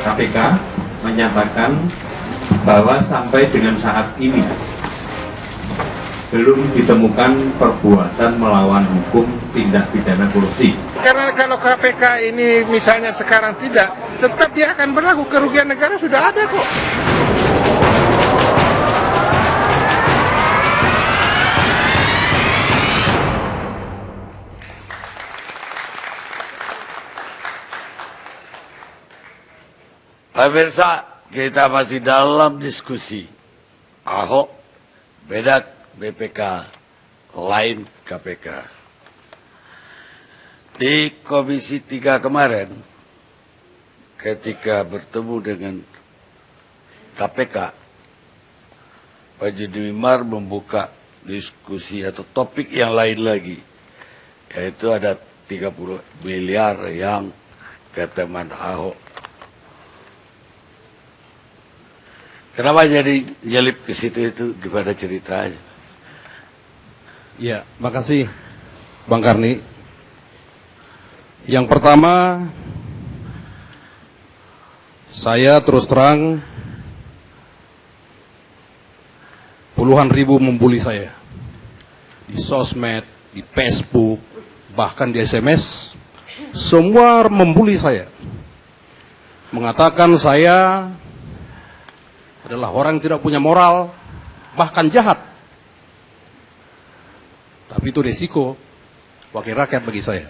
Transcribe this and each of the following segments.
KPK menyatakan bahwa sampai dengan saat ini belum ditemukan perbuatan melawan hukum tindak pidana korupsi. Karena kalau KPK ini misalnya sekarang tidak, tetap dia akan berlaku, kerugian negara sudah ada kok. Pemirsa, kita masih dalam diskusi Ahok beda BPK, lain KPK. Di Komisi 3 kemarin, ketika bertemu dengan KPK, Pak Juni Wimar membuka diskusi atau topik yang lain lagi, yaitu ada 30 miliar yang ke teman Ahok. Kenapa jadi nyelip ke situ, itu gimana ceritanya? Ya, makasih Bang Karni. Yang pertama, saya terus terang puluhan ribu membuli saya di sosmed, di Facebook, bahkan di SMS, semua membuli saya, mengatakan saya adalah orang yang tidak punya moral, bahkan jahat. Tapi itu resiko wakil rakyat bagi saya.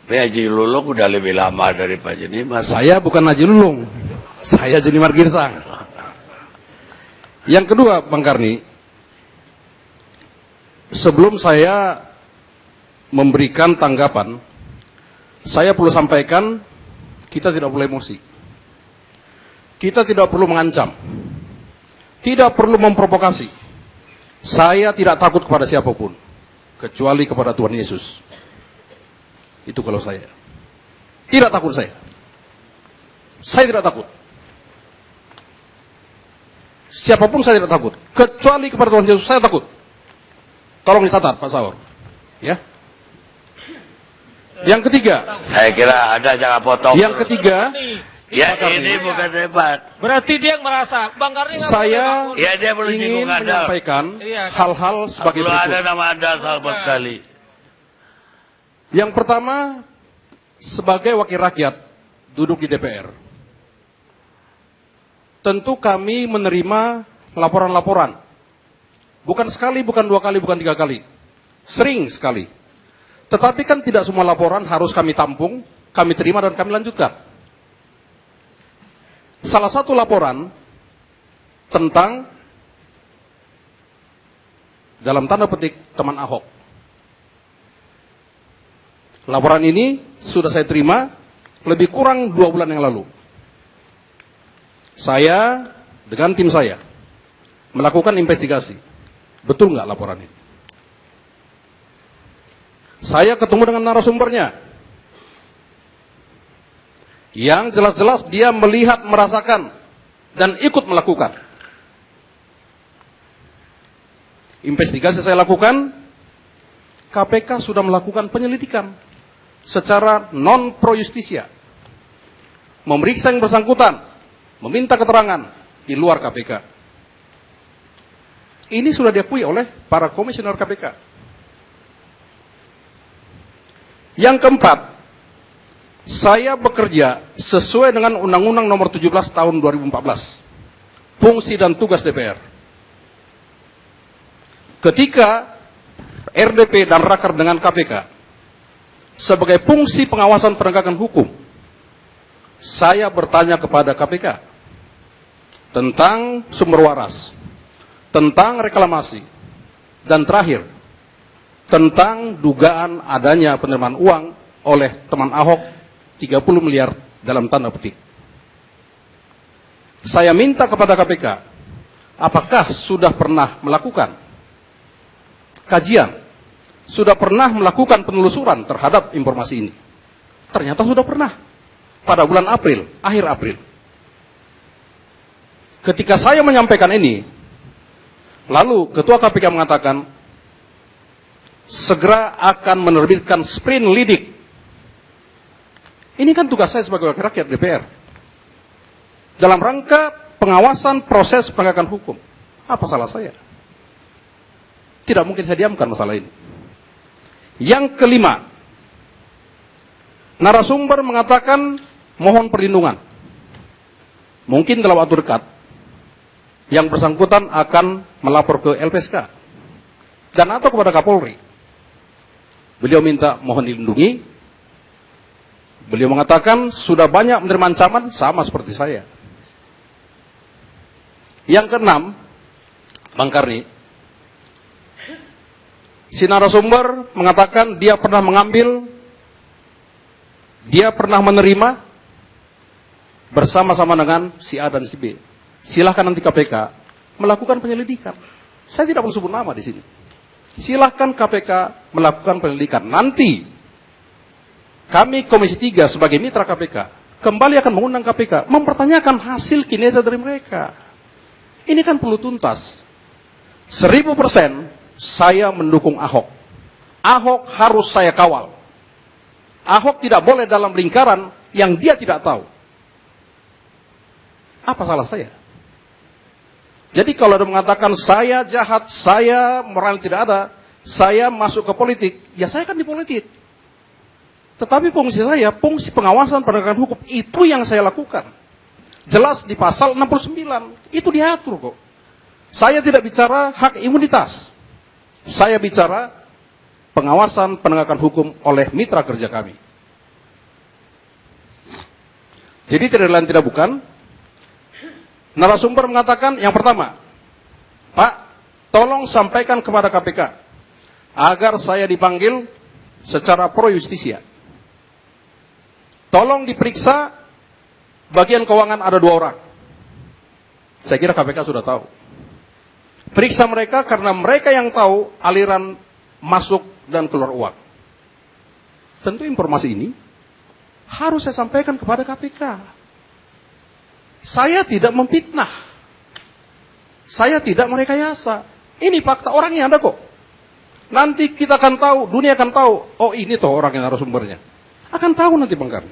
Haji Lulung udah lebih lama dari Pak Junimar. Saya bukan Haji Lulung, saya Junimar Girsang. Yang kedua, Bang Karni, sebelum saya memberikan tanggapan, saya perlu sampaikan, kita tidak boleh emosi. Kita tidak perlu mengancam. Tidak perlu memprovokasi. Saya tidak takut kepada siapapun, kecuali kepada Tuhan Yesus. Itu kalau saya. Tidak takut saya. Saya tidak takut. Siapapun saya tidak takut, kecuali kepada Tuhan Yesus saya takut. Tolong dicatat Pak Saur. Ya. Yang ketiga. Saya kira Anda jangan potong. Yang ketiga. Ya ini bukan debat. Berarti dia merasa Bang Karni saya ya, dia belum ingin menyampaikan hal-hal sebagai berikut. berikut. Ada nama Anda sama sekali. Yang pertama, sebagai wakil rakyat duduk di DPR, tentu kami menerima laporan-laporan. Bukan sekali, bukan dua kali, bukan tiga kali. Sering sekali. Tetapi kan tidak semua laporan harus kami tampung, kami terima dan kami lanjutkan. Salah satu laporan tentang dalam tanda petik teman Ahok. Laporan ini sudah saya terima lebih kurang 2 bulan yang lalu. Saya dengan tim saya melakukan investigasi. Betul nggak laporan ini? Saya ketemu dengan narasumbernya. Yang jelas-jelas dia melihat, merasakan, dan ikut melakukan. Investigasi saya lakukan, KPK sudah melakukan penyelidikan secara non-pro justisia. Memeriksa yang bersangkutan, meminta keterangan di luar KPK. Ini sudah diakui oleh para komisioner KPK. Yang keempat, saya bekerja sesuai dengan Undang-Undang Nomor 17 Tahun 2014, fungsi dan tugas DPR. Ketika RDP dan Raker dengan KPK sebagai fungsi pengawasan penegakan hukum, saya bertanya kepada KPK tentang sumber waras, tentang reklamasi, dan terakhir tentang dugaan adanya penerimaan uang oleh teman Ahok 30 miliar dalam tanda petik. Saya minta kepada KPK, apakah sudah pernah melakukan kajian, sudah pernah melakukan penelusuran terhadap informasi ini? Ternyata sudah pernah, pada bulan April, akhir April. Ketika saya menyampaikan ini, lalu Ketua KPK mengatakan, segera akan menerbitkan sprint lidik Ini kan tugas saya sebagai wakil rakyat DPR. Dalam rangka pengawasan proses penegakan hukum. Apa salah saya? Tidak mungkin saya diamkan masalah ini. Yang kelima, narasumber mengatakan mohon perlindungan. Mungkin dalam waktu dekat, yang bersangkutan akan melapor ke LPSK dan atau kepada Kapolri. Beliau minta mohon dilindungi. Beliau mengatakan sudah banyak menerima ancaman, sama seperti saya. Yang keenam, Bang Karni, si narasumber mengatakan dia pernah mengambil, dia pernah menerima bersama-sama dengan si A dan si B. Silahkan nanti KPK melakukan penyelidikan. Saya tidak perlu sebut nama di sini. Silahkan KPK melakukan penyelidikan. Nanti kami Komisi 3 sebagai mitra KPK kembali akan mengundang KPK mempertanyakan hasil kinerja dari mereka. Ini kan perlu tuntas. 1000% saya mendukung Ahok. Ahok harus saya kawal. Ahok tidak boleh dalam lingkaran yang dia tidak tahu. Apa salah saya? Jadi kalau ada mengatakan saya jahat, saya moral tidak ada, saya masuk ke politik, ya saya kan di politik. Tetapi fungsi saya, fungsi pengawasan penegakan hukum, itu yang saya lakukan. Jelas di pasal 69, itu diatur kok. Saya tidak bicara hak imunitas. Saya bicara pengawasan penegakan hukum oleh mitra kerja kami. Jadi tidak lain tidak bukan, narasumber mengatakan yang pertama, Pak, tolong sampaikan kepada KPK agar saya dipanggil secara pro justisia. Tolong diperiksa bagian keuangan ada 2 orang. Saya kira KPK sudah tahu. Periksa mereka karena mereka yang tahu aliran masuk dan keluar uang. Tentu informasi ini harus saya sampaikan kepada KPK. Saya tidak memfitnah. Saya tidak merekayasa. Ini fakta, orangnya ada kok. Nanti kita akan tahu, dunia akan tahu, oh ini toh orang yang narasumbernya. Akan tahu nanti Bang Karni.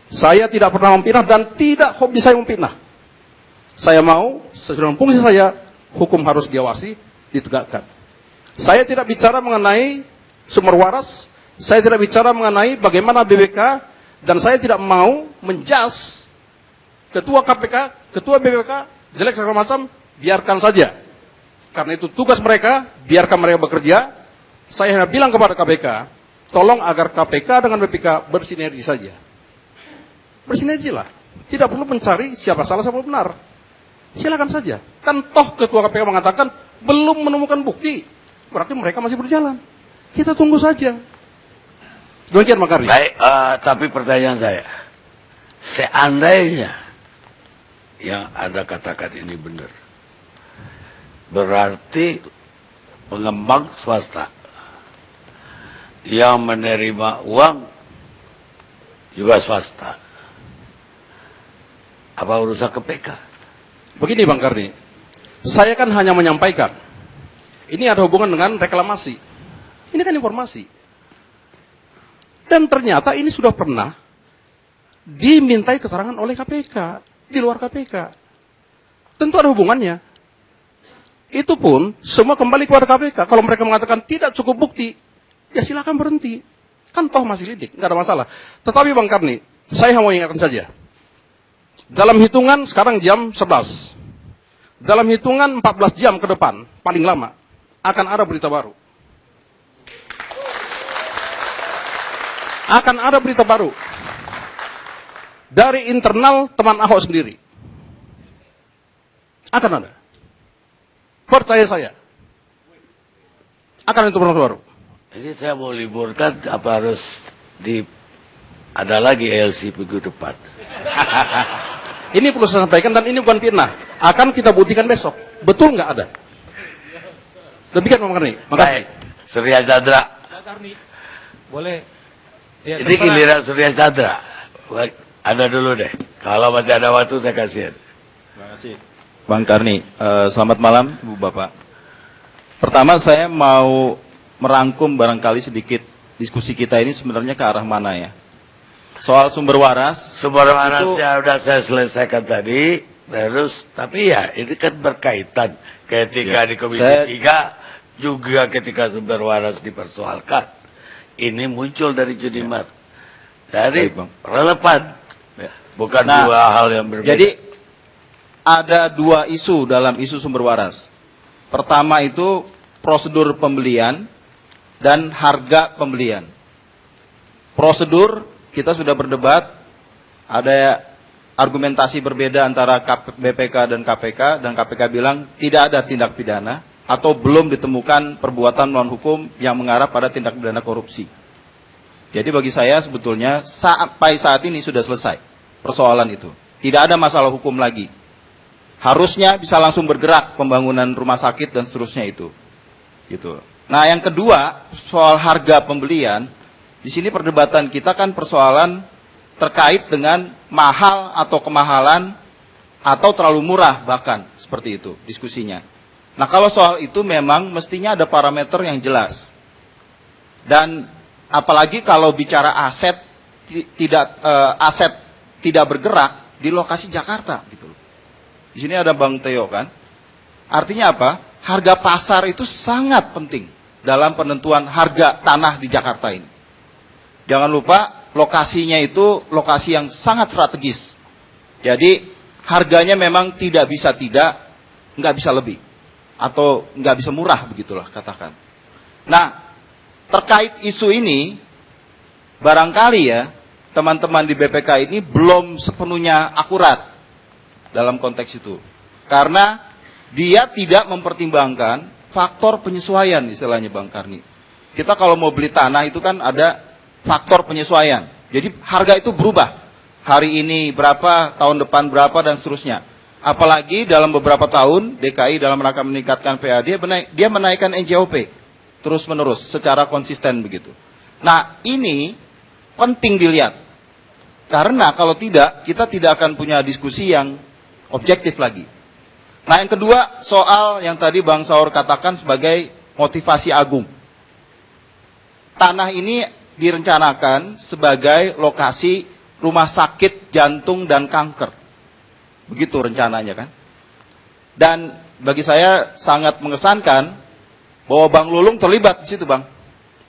Saya tidak pernah memfitnah dan tidak hobi saya memfitnah. Saya mau, sesuai dengan fungsi saya, hukum harus diawasi, ditegakkan. Saya tidak bicara mengenai sumber waras, saya tidak bicara mengenai bagaimana BPK, dan saya tidak mau menjas ketua KPK, ketua BPK, jelek segala macam, biarkan saja. Karena itu tugas mereka, biarkan mereka bekerja. Saya hanya bilang kepada KPK, tolong agar KPK dengan BPK bersinergi saja. Bersinergilah. Tidak perlu mencari siapa salah, siapa benar. Silakan saja. Kan toh ketua KPK mengatakan belum menemukan bukti. Berarti mereka masih berjalan. Kita tunggu saja. Demikian Bang Karni. Baik, tapi pertanyaan saya, seandainya yang Anda katakan ini benar, berarti pengembang swasta yang menerima uang juga swasta. Apa urusan KPK? Begini Bang Karni, saya kan hanya menyampaikan. Ini ada hubungan dengan reklamasi. Ini kan informasi. Dan ternyata ini sudah pernah dimintai keterangan oleh KPK, di luar KPK. Tentu ada hubungannya. Itu pun semua kembali kepada KPK. Kalau mereka mengatakan tidak cukup bukti, ya silakan berhenti. Kan toh masih lidik, nggak ada masalah. Tetapi Bang Karni, saya mau ingatkan saja. Dalam hitungan sekarang jam 11. Dalam hitungan 14 jam ke depan, paling lama, akan ada berita baru. Akan ada berita baru. Dari internal teman Ahok sendiri. Akan ada. Percaya saya. Akan itu berita baru. Ini saya mau liburkan, apa harus ada lagi LC minggu depan? Ini perlu saya sampaikan dan ini bukan fitnah. Akan kita buktikan besok. Betul nggak ada? Demikian Bang Karni. Makasih. Baik, Surya Chandra. Boleh. Ya, Ini giliran Surya Chandra. Baik, Anda dulu deh. Kalau masih ada waktu saya kasihin. Terima kasih. Bang Karni, selamat malam Ibu Bapak. Pertama saya mau merangkum barangkali sedikit diskusi kita ini sebenarnya ke arah mana ya. soal sumber waras. Sumber warasnya udah saya selesaikan tadi. Terus, tapi ya ini kan berkaitan. Ketika di Komisi 3 juga ketika sumber waras dipersoalkan. Ini muncul dari Judimar. Dari relevan. Bukan dua hal yang berbeda. Jadi ada dua isu dalam isu sumber waras. Pertama itu prosedur pembelian dan harga pembelian. Prosedur kita sudah berdebat, ada argumentasi berbeda antara BPK dan KPK bilang tidak ada tindak pidana atau belum ditemukan perbuatan melawan hukum yang mengarah pada tindak pidana korupsi. Jadi bagi saya sebetulnya sampai saat ini sudah selesai persoalan itu. Tidak ada masalah hukum lagi. Harusnya bisa langsung bergerak pembangunan rumah sakit dan seterusnya itu. Gitu. Nah, yang kedua, soal harga pembelian, di sini perdebatan kita kan persoalan terkait dengan mahal atau kemahalan atau terlalu murah bahkan seperti itu diskusinya. Nah, kalau soal itu memang mestinya ada parameter yang jelas. Dan apalagi kalau bicara aset tidak bergerak di lokasi Jakarta gitu loh. Di sini ada Bang Teo kan. Artinya apa? Harga pasar itu sangat penting dalam penentuan harga tanah di Jakarta ini. Jangan lupa lokasinya itu lokasi yang sangat strategis. Jadi harganya memang nggak bisa lebih. Atau nggak bisa murah begitulah katakan. Nah, terkait isu ini, barangkali ya, teman-teman di BPK ini belum sepenuhnya akurat dalam konteks itu. Karena dia tidak mempertimbangkan faktor penyesuaian istilahnya Bang Karni. Kita kalau mau beli tanah itu kan ada faktor penyesuaian. Jadi harga itu berubah. Hari ini berapa, tahun depan berapa, dan seterusnya. Apalagi dalam beberapa tahun, DKI dalam rangka meningkatkan PAD, dia menaikkan NJOP. Terus-menerus, secara konsisten begitu. Nah, ini penting dilihat. Karena kalau tidak, kita tidak akan punya diskusi yang objektif lagi. Nah, yang kedua, soal yang tadi Bang Saur katakan sebagai motivasi agung. Tanah ini direncanakan sebagai lokasi rumah sakit jantung dan kanker. Begitu rencananya kan. Dan bagi saya sangat mengesankan bahwa Bang Lulung terlibat di situ, Bang.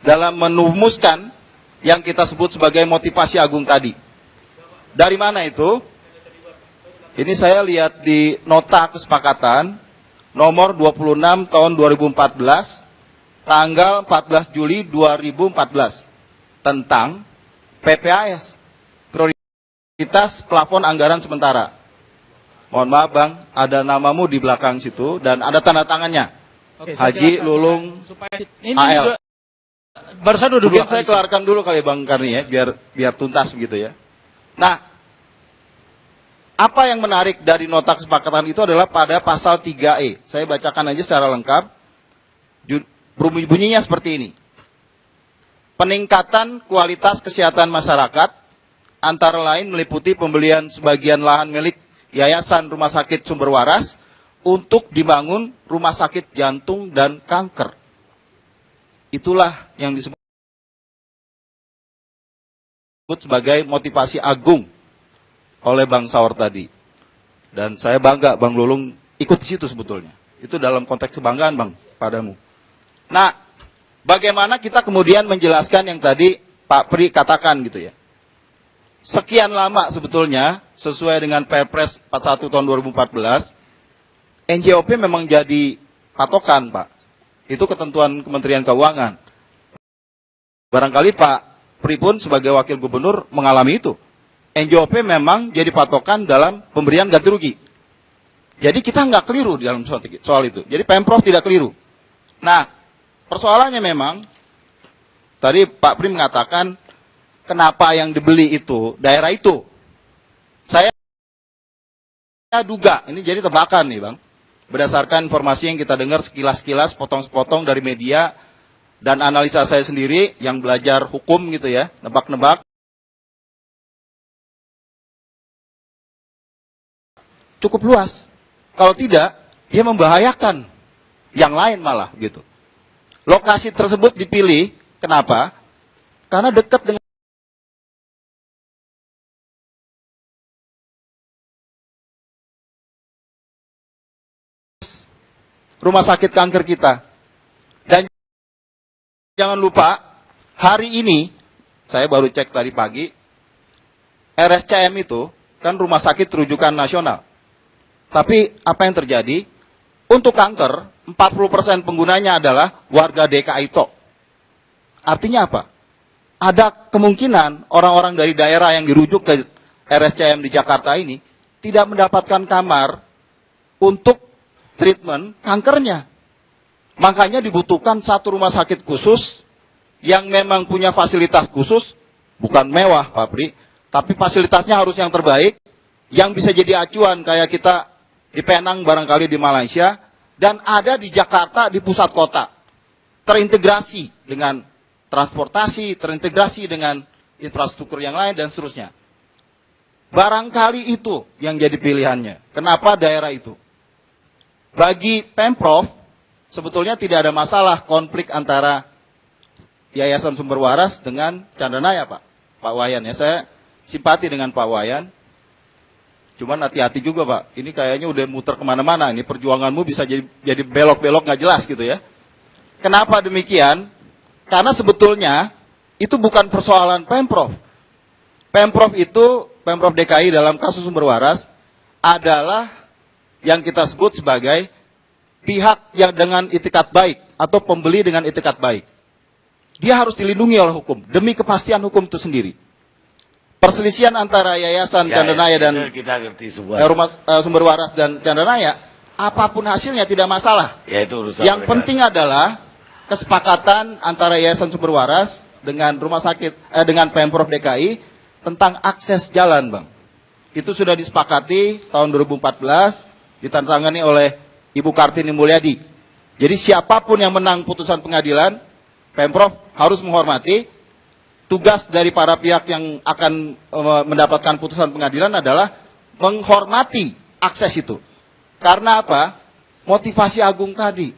Dalam menumuskan yang kita sebut sebagai motivasi agung tadi. Dari mana itu? Ini saya lihat di nota kesepakatan nomor 26 tahun 2014 tanggal 14 Juli 2014 tentang PPAS, prioritas plafon anggaran sementara. Mohon maaf Bang, ada namamu di belakang situ dan ada tanda tangannya. Oke, Haji Lulung ini AL. barusan udah Mungkin dua saya kali. keluarkan dulu kali Bang Karni ya, biar tuntas begitu ya. Nah, apa yang menarik dari nota kesepakatan itu adalah pada pasal 3E. Saya bacakan aja secara lengkap. Bunyinya seperti ini. Peningkatan kualitas kesehatan masyarakat antara lain meliputi pembelian sebagian lahan milik Yayasan Rumah Sakit Sumber Waras untuk dibangun rumah sakit jantung dan kanker. Itulah yang disebut sebagai motivasi agung oleh Bang Saur tadi. Dan saya bangga Bang Lulung ikut di situ sebetulnya. Itu dalam konteks kebanggaan Bang padamu. Nah, bagaimana kita kemudian menjelaskan yang tadi Pak Pri katakan gitu ya. Sekian lama sebetulnya sesuai dengan Perpres 41 tahun 2014, NJOP memang jadi patokan Pak. Itu ketentuan Kementerian Keuangan. Barangkali Pak Pri pun sebagai wakil gubernur mengalami itu. NJOP memang jadi patokan dalam pemberian ganti rugi. Jadi kita nggak keliru di dalam soal itu. Jadi Pemprov tidak keliru. Nah, persoalannya memang, tadi Pak Pri mengatakan, kenapa yang dibeli itu, daerah itu. Saya duga, ini jadi tebakan nih Bang. Berdasarkan informasi yang kita dengar sekilas-sekilas, potong-sepotong dari media, dan analisa saya sendiri yang belajar hukum gitu ya, nebak-nebak. Cukup luas. Kalau tidak, dia membahayakan yang lain malah gitu. Lokasi tersebut dipilih, kenapa? Karena dekat dengan rumah sakit kanker kita. Dan jangan lupa, hari ini, saya baru cek tadi pagi, RSCM itu kan rumah sakit rujukan nasional. Tapi apa yang terjadi? Untuk kanker, 40% penggunanya adalah warga DKI tok. Artinya apa? Ada kemungkinan orang-orang dari daerah yang dirujuk ke RSCM di Jakarta ini tidak mendapatkan kamar untuk treatment kankernya. Makanya dibutuhkan satu rumah sakit khusus yang memang punya fasilitas khusus, bukan mewah, Pak Pri, tapi fasilitasnya harus yang terbaik, yang bisa jadi acuan kayak kita di Penang barangkali di Malaysia, dan ada di Jakarta di pusat kota. Terintegrasi dengan transportasi, terintegrasi dengan infrastruktur yang lain, dan seterusnya. Barangkali itu yang jadi pilihannya. Kenapa daerah itu? Bagi Pemprov, sebetulnya tidak ada masalah konflik antara Yayasan Sumber Waras dengan Chandranaya, Pak Wayan. Ya, saya simpati dengan Pak Wayan. Cuman hati-hati juga, Pak. Ini kayaknya udah muter kemana-mana. Ini perjuanganmu bisa jadi belok-belok nggak jelas gitu ya. Kenapa demikian? Karena sebetulnya itu bukan persoalan Pemprov. Pemprov itu, Pemprov DKI dalam kasus Sumber Waras adalah yang kita sebut sebagai pihak yang dengan itikat baik atau pembeli dengan itikat baik. Dia harus dilindungi oleh hukum demi kepastian hukum itu sendiri. Perselisihan antara Yayasan Chandranaya dan kita ngerti semua. Rumah Sumber Waras dan Chandranaya, apapun hasilnya tidak masalah. Ya, itu urusan yang mereka. penting adalah kesepakatan antara Yayasan Sumber Waras dengan rumah sakit dengan Pemprov DKI tentang akses jalan, Bang. Itu sudah disepakati tahun 2014, ditandatangani oleh Ibu Kartini Mulyadi. Jadi siapapun yang menang putusan pengadilan, Pemprov harus menghormati. Tugas dari para pihak yang akan mendapatkan putusan pengadilan adalah menghormati akses itu. Karena apa? Motivasi agung tadi.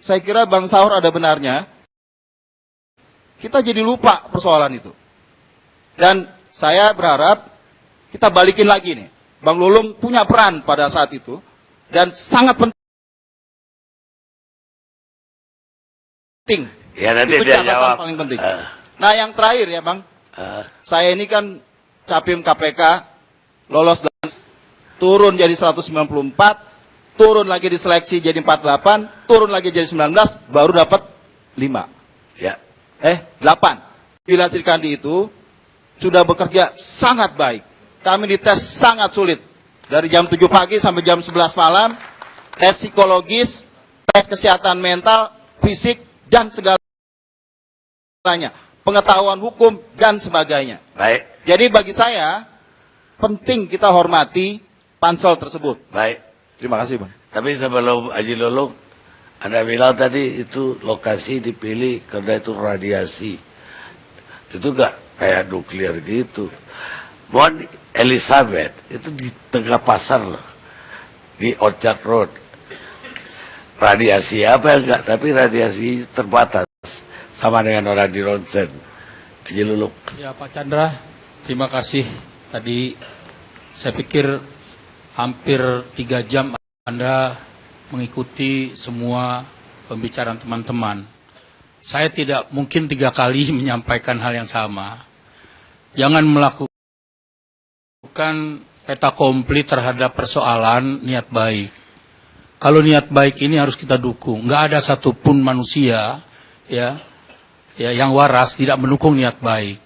Saya kira Bang Saur ada benarnya. Kita jadi lupa persoalan itu. Dan saya berharap kita balikin lagi nih. Bang Lulung punya peran pada saat itu. Dan sangat penting. Ya, nanti itu dia catatan jawab. paling penting. Nah, yang terakhir ya, Bang. Saya ini kan Capim KPK, lolos dan turun jadi 194, turun lagi diseleksi jadi 48, turun lagi jadi 19, baru dapat 5. Ya. 8. Bila Srikandi itu sudah bekerja sangat baik. Kami dites sangat sulit. Dari jam 7 pagi sampai jam 11 malam, tes psikologis, tes kesehatan mental, fisik, dan segalanya. Pengetahuan hukum, dan sebagainya. Baik. Jadi bagi saya, penting kita hormati pansel tersebut. Baik. Terima kasih, Bang. Tapi sebelum Haji Lulung, Anda bilang tadi itu lokasi dipilih karena itu radiasi. Itu enggak kayak nuklir gitu. Mount Elizabeth itu di tengah pasar loh. Di Orchard Road. Radiasi apa enggak, tapi radiasi terbatas. Sama dengan orang di ronsen. Haji Lulung. Ya Pak Chandra, terima kasih. Tadi saya pikir hampir 3 jam Anda mengikuti semua pembicaraan teman-teman. Saya tidak mungkin 3 kali menyampaikan hal yang sama. Jangan melakukan peta komplit terhadap persoalan niat baik. Kalau niat baik ini harus kita dukung. Nggak ada satupun manusia ya yang waras tidak mendukung niat baik.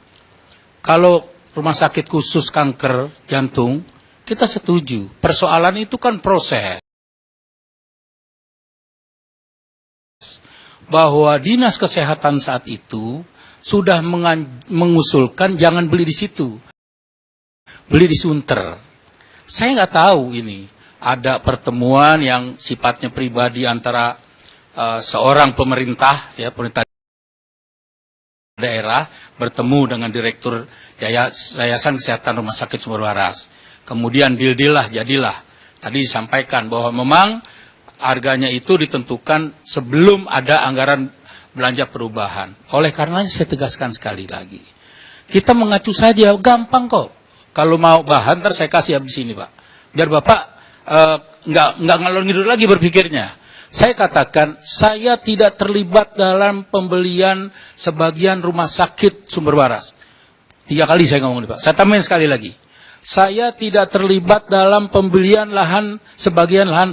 Kalau rumah sakit khusus kanker jantung, kita setuju. Persoalan itu kan proses. Bahwa dinas kesehatan saat itu sudah mengusulkan jangan beli di situ. Beli di Sunter. Saya nggak tahu ini. Ada pertemuan yang sifatnya pribadi antara seorang pemerintah, ya pemerintah daerah bertemu dengan direktur Yayasan Kesehatan Rumah Sakit Sumber Waras. Kemudian jadilah. Tadi disampaikan bahwa memang harganya itu ditentukan sebelum ada anggaran belanja perubahan. Oleh karenanya saya tegaskan sekali lagi. Kita mengacu saja, gampang kok. Kalau mau bahan, ntar saya kasih habis ini, Pak. Biar Bapak nggak ngalor ngidul lagi berpikirnya. Saya katakan, saya tidak terlibat dalam pembelian sebagian rumah sakit sumber waras. 3 kali saya ngomong nih Pak. Saya tambahin sekali lagi. Saya tidak terlibat dalam pembelian lahan, sebagian lahan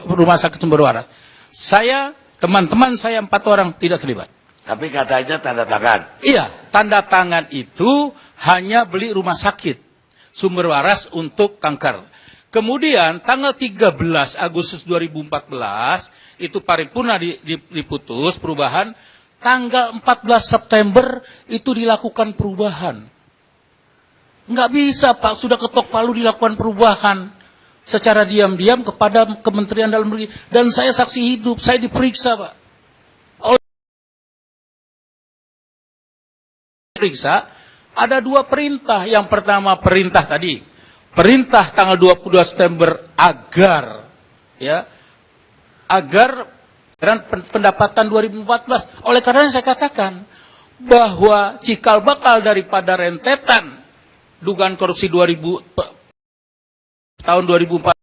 rumah sakit sumber waras. Saya, teman-teman saya 4 orang tidak terlibat. Tapi katanya tanda tangan. Iya, tanda tangan itu hanya beli rumah sakit sumber waras untuk kanker. Kemudian tanggal 13 Agustus 2014 itu paripurna diputus perubahan. Tanggal 14 September itu dilakukan perubahan. Nggak bisa Pak, sudah ketok palu dilakukan perubahan secara diam-diam kepada Kementerian Dalam Negeri. Dan saya saksi hidup, saya diperiksa Pak. Periksa, ada 2 perintah. Yang pertama perintah tadi. Perintah tanggal 22 September agar pendapatan 2014. Oleh karena saya katakan bahwa cikal bakal daripada rentetan dugaan korupsi tahun 2014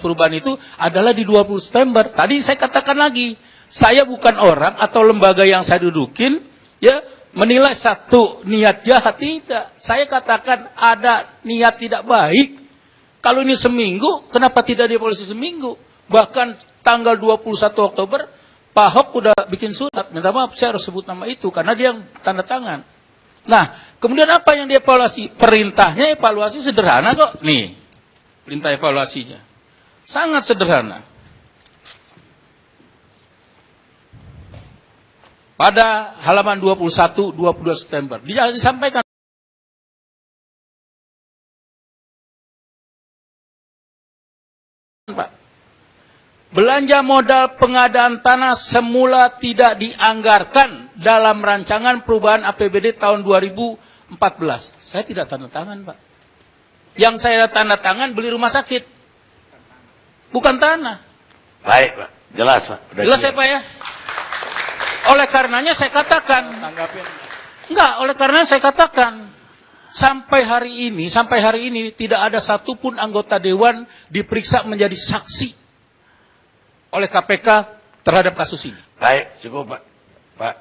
perubahan itu adalah di 20 September. Tadi saya katakan lagi, saya bukan orang atau lembaga yang saya dudukin menilai satu niat jahat, tidak. Saya katakan ada niat tidak baik. Kalau ini seminggu, kenapa tidak dievaluasi seminggu? Bahkan tanggal 21 Oktober, Pak Ahok udah bikin surat. Minta maaf, saya harus sebut nama itu, karena dia yang tanda tangan. Nah, kemudian apa yang dievaluasi? Perintahnya evaluasi sederhana kok. Nih, perintah evaluasinya. Sangat sederhana. Pada halaman 21, 22 September. Disampaikan. Pak. Belanja modal pengadaan tanah semula tidak dianggarkan dalam rancangan perubahan APBD tahun 2014. Saya tidak tanda tangan, Pak. Yang saya tanda tangan beli rumah sakit. Bukan tanah. Baik, Pak. Jelas, Pak. Jelas ya, Pak ya? Oleh karenanya saya katakan, oleh karenanya saya katakan, sampai hari ini tidak ada satupun anggota dewan diperiksa menjadi saksi oleh KPK terhadap kasus ini. Baik, cukup Pak. Pak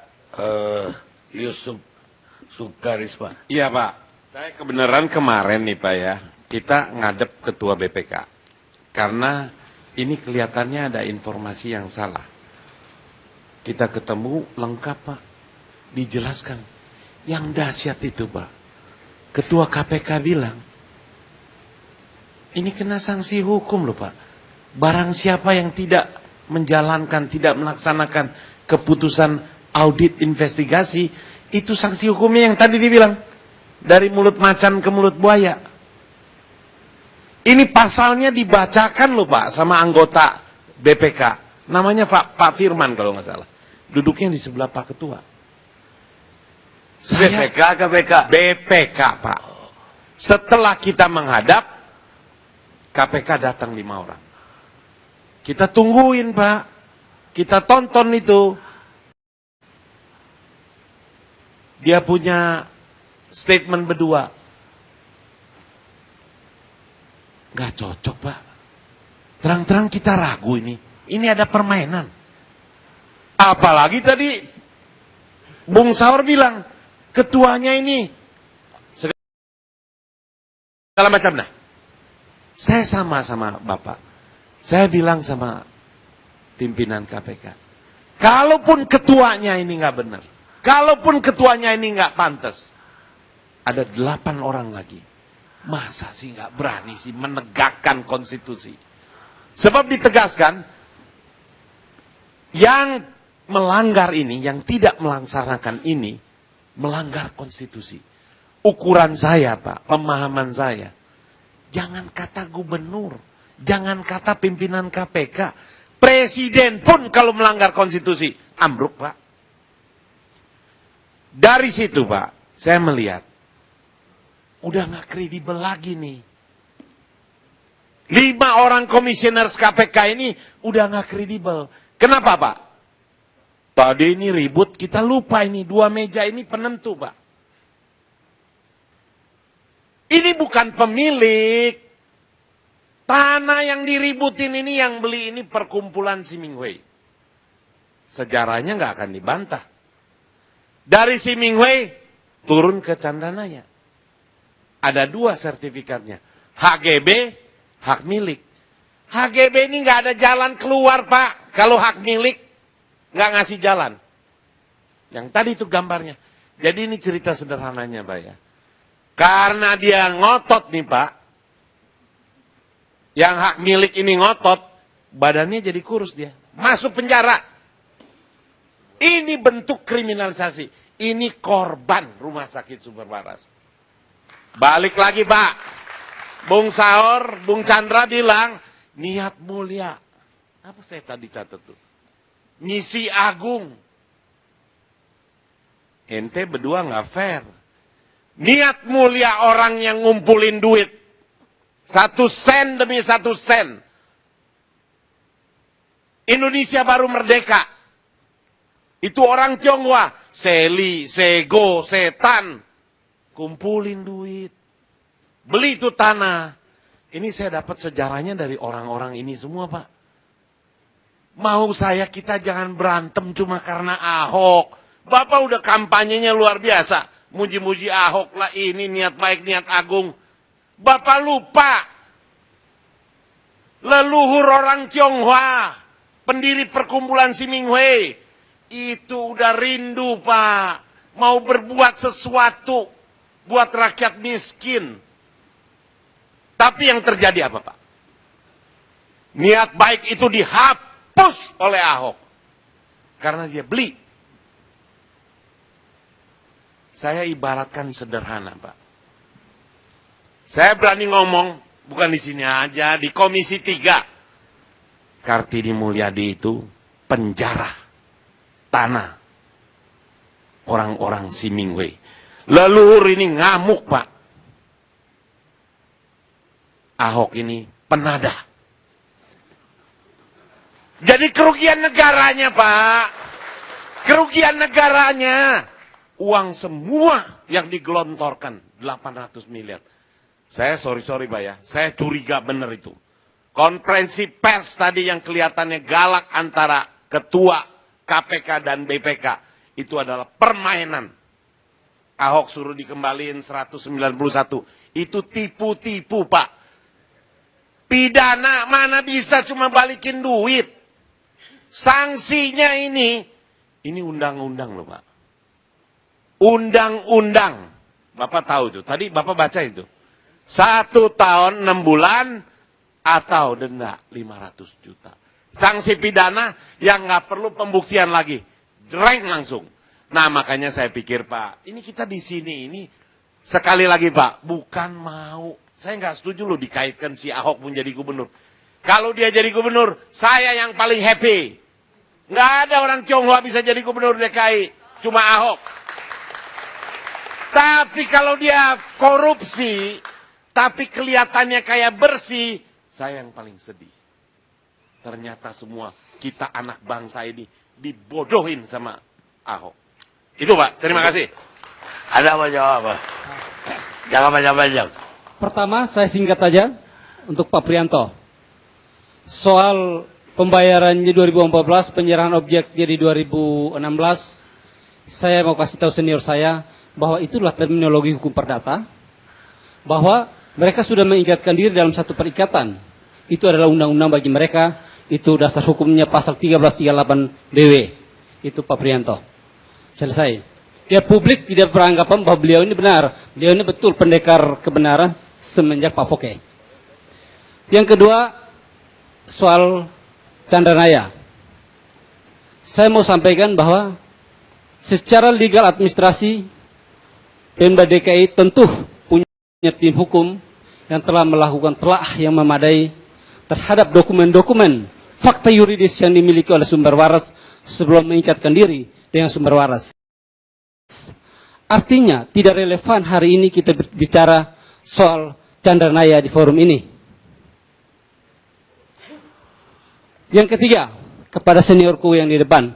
Yusuf Sukarisma. Iya Pak, saya kebenaran kemarin nih Pak ya, kita ngadep ketua BPK. Karena ini kelihatannya ada informasi yang salah. Kita ketemu lengkap Pak, dijelaskan. Yang dahsyat itu Pak, ketua KPK bilang, ini kena sanksi hukum loh Pak. Barang siapa yang tidak menjalankan, tidak melaksanakan keputusan audit investigasi, itu sanksi hukumnya yang tadi dibilang. Dari mulut macan ke mulut buaya. Ini pasalnya dibacakan loh Pak sama anggota BPK. Namanya Pak Firman kalau nggak salah. Duduknya di sebelah Pak Ketua. BPK, KPK? BPK Pak. Setelah kita menghadap, KPK datang 5 orang. Kita tungguin Pak. Kita tonton itu. Dia punya statement berdua. Gak cocok Pak. Terang-terang kita ragu ini. Ini ada permainan. Apalagi tadi Bung Saur bilang, ketuanya ini segala macam. Nah, saya sama Bapak. Saya bilang sama pimpinan KPK, kalaupun ketuanya ini nggak benar, kalaupun ketuanya ini nggak pantas, ada 8 orang lagi. Masa sih nggak berani sih menegakkan konstitusi? Sebab ditegaskan, yang melanggar ini, yang tidak melaksanakan ini, melanggar konstitusi. Ukuran saya Pak, pemahaman saya, jangan kata gubernur, jangan kata pimpinan KPK, presiden pun kalau melanggar konstitusi, ambruk Pak. Dari situ Pak, saya melihat, udah gak kredibel lagi nih. 5 orang komisioner KPK ini udah gak kredibel. Kenapa Pak? Tadi ini ribut, kita lupa ini 2 meja ini penentu Pak. Ini bukan pemilik. Tanah yang diributin ini, yang beli ini perkumpulan Si Minghui. Sejarahnya nggak akan dibantah. Dari Si Minghui turun ke Chandranaya. Ada 2 sertifikatnya. HGB, hak milik. HGB ini nggak ada jalan keluar, Pak. Kalau hak milik nggak ngasih jalan. Yang tadi itu gambarnya. Jadi ini cerita sederhananya, Pak ya. Karena dia ngotot nih, Pak. Yang hak milik ini ngotot, badannya jadi kurus dia. Masuk penjara. Ini bentuk kriminalisasi. Ini korban Rumah Sakit Sumber Waras. Balik lagi, Pak. Bung Saur, Bung Chandra bilang, niat mulia. Apa saya tadi catat tuh? Misi agung. Ente berdua nggak fair. Niat mulia orang yang ngumpulin duit. 1 sen demi 1 sen. Indonesia baru merdeka. Itu orang Tionghoa, Seli, Sego, Setan, kumpulin duit, beli itu tanah. Ini saya dapat sejarahnya dari orang-orang ini semua, Pak. Mau saya kita jangan berantem cuma karena Ahok. Bapak udah kampanyenya luar biasa, muji-muji Ahok lah, ini niat baik, niat agung. Bapak lupa, leluhur orang Tionghoa, pendiri perkumpulan Si Minghui, itu udah rindu, Pak. Mau berbuat sesuatu buat rakyat miskin. Tapi yang terjadi apa, Pak? Niat baik itu dihapus oleh Ahok. Karena dia beli. Saya ibaratkan sederhana, Pak. Saya berani ngomong, bukan di sini aja, di Komisi 3. Kartini Mulyadi itu penjara tanah orang-orang Si Minghui. Leluhur ini ngamuk, Pak. Ahok ini penadah. Jadi kerugian negaranya, Pak. Kerugian negaranya. Uang semua yang digelontorkan 800 miliar. Saya sorry Pak ya. Saya curiga benar itu. Konferensi pers tadi yang kelihatannya galak antara ketua KPK dan BPK, itu adalah permainan. Ahok suruh dikembaliin 191. Itu tipu-tipu, Pak. Pidana mana bisa cuma balikin duit. Sanksinya ini undang-undang loh, Pak. Undang-undang. Bapak tahu itu. Tadi Bapak baca itu. 1 tahun 6 bulan atau denda 500 juta. Sanksi pidana yang nggak perlu pembuktian lagi, jreng langsung. Nah makanya saya pikir, Pak, ini kita di sini ini sekali lagi, Pak, bukan mau. Saya nggak setuju loh dikaitkan si Ahok pun jadi gubernur. Kalau dia jadi gubernur, saya yang paling happy. Nggak ada orang Tionghoa bisa jadi gubernur DKI, cuma Ahok. Tapi kalau dia korupsi, tapi kelihatannya kayak bersih, saya yang paling sedih. Ternyata semua kita anak bangsa ini dibodohin sama Ahok. Itu, Pak. Terima kasih. Ada apa jawab, Pak? Jangan panjang-panjang. Pertama, saya singkat aja untuk Pak Prianto. Soal pembayarannya 2014, penyerahan objek jadi 2016, saya mau kasih tahu senior saya bahwa itulah terminologi hukum perdata, bahwa mereka sudah mengikatkan diri dalam satu perikatan. Itu adalah undang-undang bagi mereka. Itu dasar hukumnya pasal 1338 BW. Itu Pak Prianto. Selesai. Biar publik tidak beranggapan bahwa beliau ini benar. Beliau ini betul pendekar kebenaran semenjak Pak Foke. Yang kedua, soal Chandranaya. Saya mau sampaikan bahwa secara legal administrasi, Pemda DKI tentu punya tim hukum yang telah melakukan telah yang memadai terhadap dokumen-dokumen fakta yuridis yang dimiliki oleh sumber waras sebelum mengikatkan diri dengan sumber waras. Artinya tidak relevan hari ini kita bicara soal Chandranaya di forum ini. Yang ketiga, kepada seniorku yang di depan.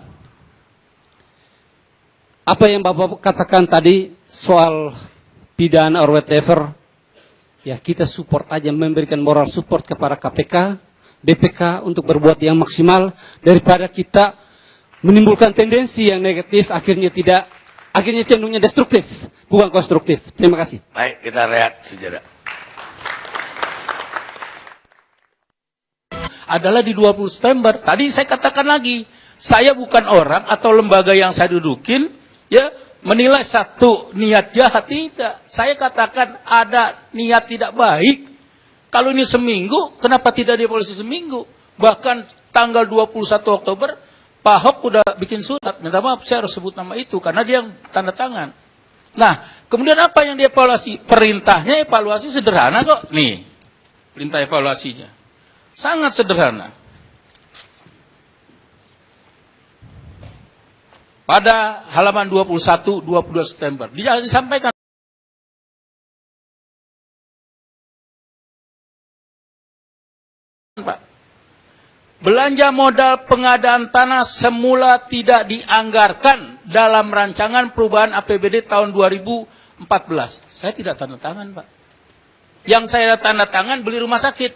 Apa yang Bapak katakan tadi soal pidana or whatever, ya kita support aja, memberikan moral support kepada KPK, BPK untuk berbuat yang maksimal daripada kita menimbulkan tendensi yang negatif, akhirnya cenderungnya destruktif, bukan konstruktif. Terima kasih. Baik, kita rehat sejenak. Adalah di 20 September. Tadi saya katakan lagi, saya bukan orang atau lembaga yang saya dudukin, ya, menilai satu niat jahat, tidak. Saya katakan ada niat tidak baik. Kalau ini seminggu, kenapa tidak dievaluasi seminggu? Bahkan tanggal 21 Oktober, Pak Ahok udah bikin surat, minta maaf saya harus sebut nama itu, karena dia yang tanda tangan. Nah, kemudian apa yang dievaluasi? Perintahnya evaluasi sederhana kok. Nih, perintah evaluasinya. Sangat sederhana. Pada halaman 21-22 September, disampaikan Pak, belanja modal pengadaan tanah semula tidak dianggarkan dalam rancangan perubahan APBD tahun 2014. Saya tidak tanda tangan, Pak. Yang saya tanda tangan beli rumah sakit,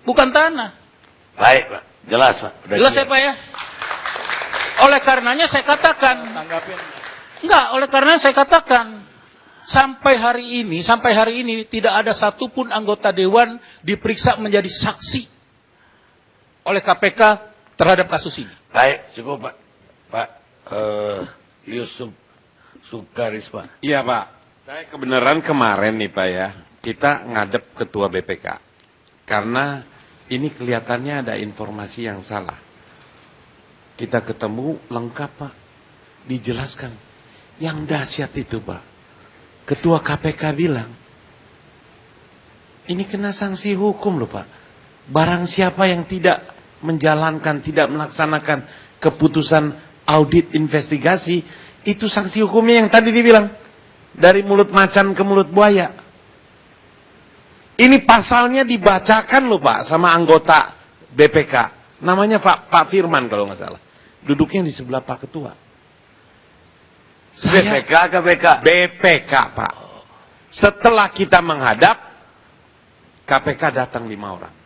bukan tanah. Baik, Pak. Jelas, Pak. Udah Jelas clear. ya, Pak ya? Oleh karenanya saya katakan, sampai hari ini tidak ada satupun anggota dewan diperiksa menjadi saksi oleh KPK terhadap kasus ini. Baik, cukup, Pak. Pak Yusuf Sukarisma. Iya Pak, saya kebenaran kemarin nih Pak ya, kita ngadep ketua BPK. Karena ini kelihatannya ada informasi yang salah. Kita ketemu lengkap Pak, dijelaskan. Yang dahsyat itu Pak, ketua KPK bilang, ini kena sanksi hukum loh Pak. Barang siapa yang tidak menjalankan, tidak melaksanakan keputusan audit investigasi, itu sanksi hukumnya yang tadi dibilang, dari mulut macan ke mulut buaya. Ini pasalnya dibacakan loh Pak sama anggota BPK, namanya Pak Firman kalau nggak salah, duduknya di sebelah Pak Ketua. BPK, KPK? BPK Pak. Setelah kita menghadap, KPK datang 5 orang.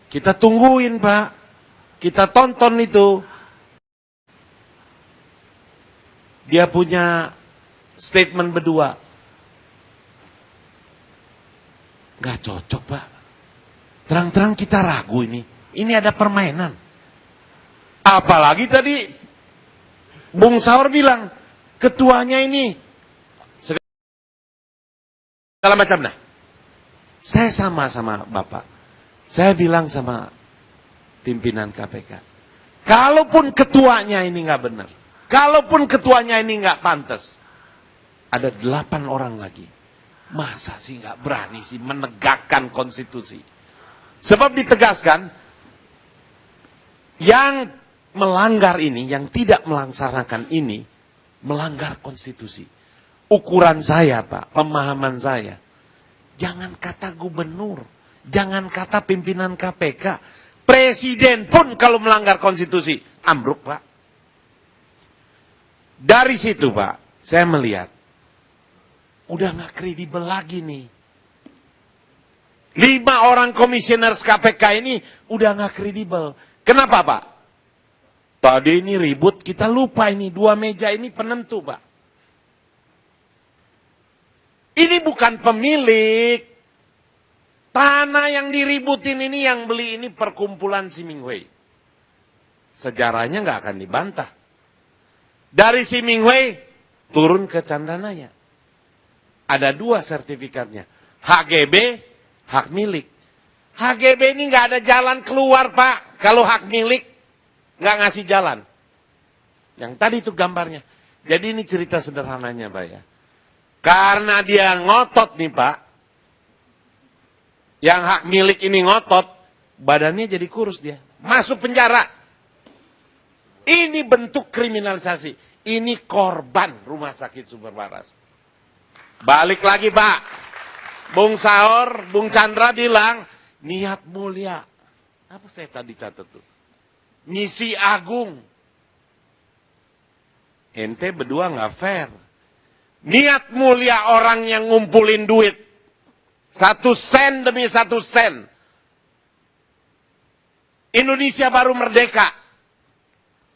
Kita tungguin Pak, kita tonton itu. Dia punya statement berdua. Gak cocok Pak. Terang-terang kita ragu ini. Ini ada permainan. Apalagi tadi Bung Saur bilang, ketuanya ini segala macam. Nah, saya sama Bapak. Saya bilang sama pimpinan KPK, kalaupun ketuanya ini nggak benar, kalaupun ketuanya ini nggak pantas, ada 8 orang lagi. Masa sih nggak berani sih menegakkan konstitusi? Sebab ditegaskan, yang melanggar ini, yang tidak melaksanakan ini, melanggar konstitusi. Ukuran saya Pak, pemahaman saya, jangan kata gubernur, jangan kata pimpinan KPK, presiden pun kalau melanggar konstitusi, ambruk Pak. Dari situ Pak, saya melihat, udah gak kredibel lagi nih. 5 orang komisioner KPK ini udah gak kredibel. Kenapa Pak? Tadi ini ribut, kita lupa ini, 2 meja ini penentu Pak. Ini bukan pemilik. Tanah yang diributin ini, yang beli ini perkumpulan Simingwei. Sejarahnya nggak akan dibantah. Dari Simingwei turun ke Chandranaya. Ada 2 sertifikatnya. HGB, hak milik. HGB ini nggak ada jalan keluar Pak. Kalau hak milik nggak ngasih jalan. Yang tadi itu gambarnya. Jadi ini cerita sederhananya Pak ya. Karena dia ngotot nih Pak, yang hak milik ini ngotot, badannya jadi kurus dia. Masuk penjara. Ini bentuk kriminalisasi. Ini korban Rumah Sakit Sumber Waras. Balik lagi Pak. Bung Saur, Bung Chandra bilang, niat mulia. Apa saya tadi catat tuh? Misi agung. Ente berdua nggak fair. Niat mulia orang yang ngumpulin duit 1 sen demi 1 sen. Indonesia baru merdeka.